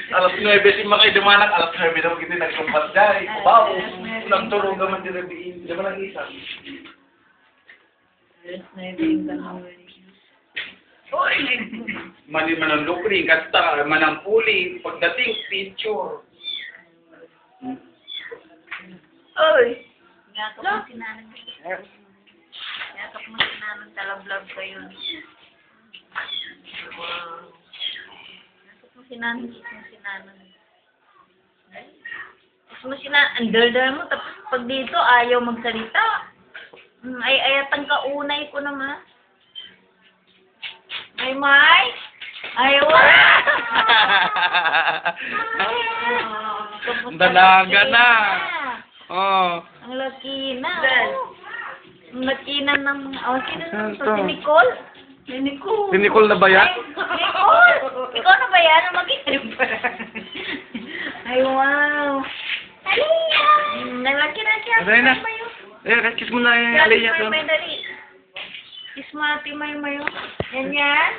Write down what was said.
Alas 9 si Makay dumanak, alas 9 daw kita nagkumpat dahil. Bawo, nagtulog naman din rabiin. Di ba nag-isa? Manang-lukring, kasta, manang-puli, pagdating, picture. Oy! Yakap mo si Nanang. Yakap mo si Nanang, talablog ko yun. Wow. Yakap mo si Nanang, si Nanang. Yakap mo si Nanang, ang dal-dal mo, tapos pag dito, ayaw magsalita. Ay, ayatang kaunay ko naman. May? Ayaw. Dalaga na. Oh. Ang laki na. Ang laki na ng mga... Oh, sino na ito? Ito. Si Nicole? Si Nicole. Si Nicole na ba yan? Ay, Nicole! Ikaw na ba yan? Mag-isip pa. Ay, wow. Aliyah! Nalaki na siya. Aray na. Kiss mo na yung Aliyah. Kiss mo, Ate May Mayo. Yan yan.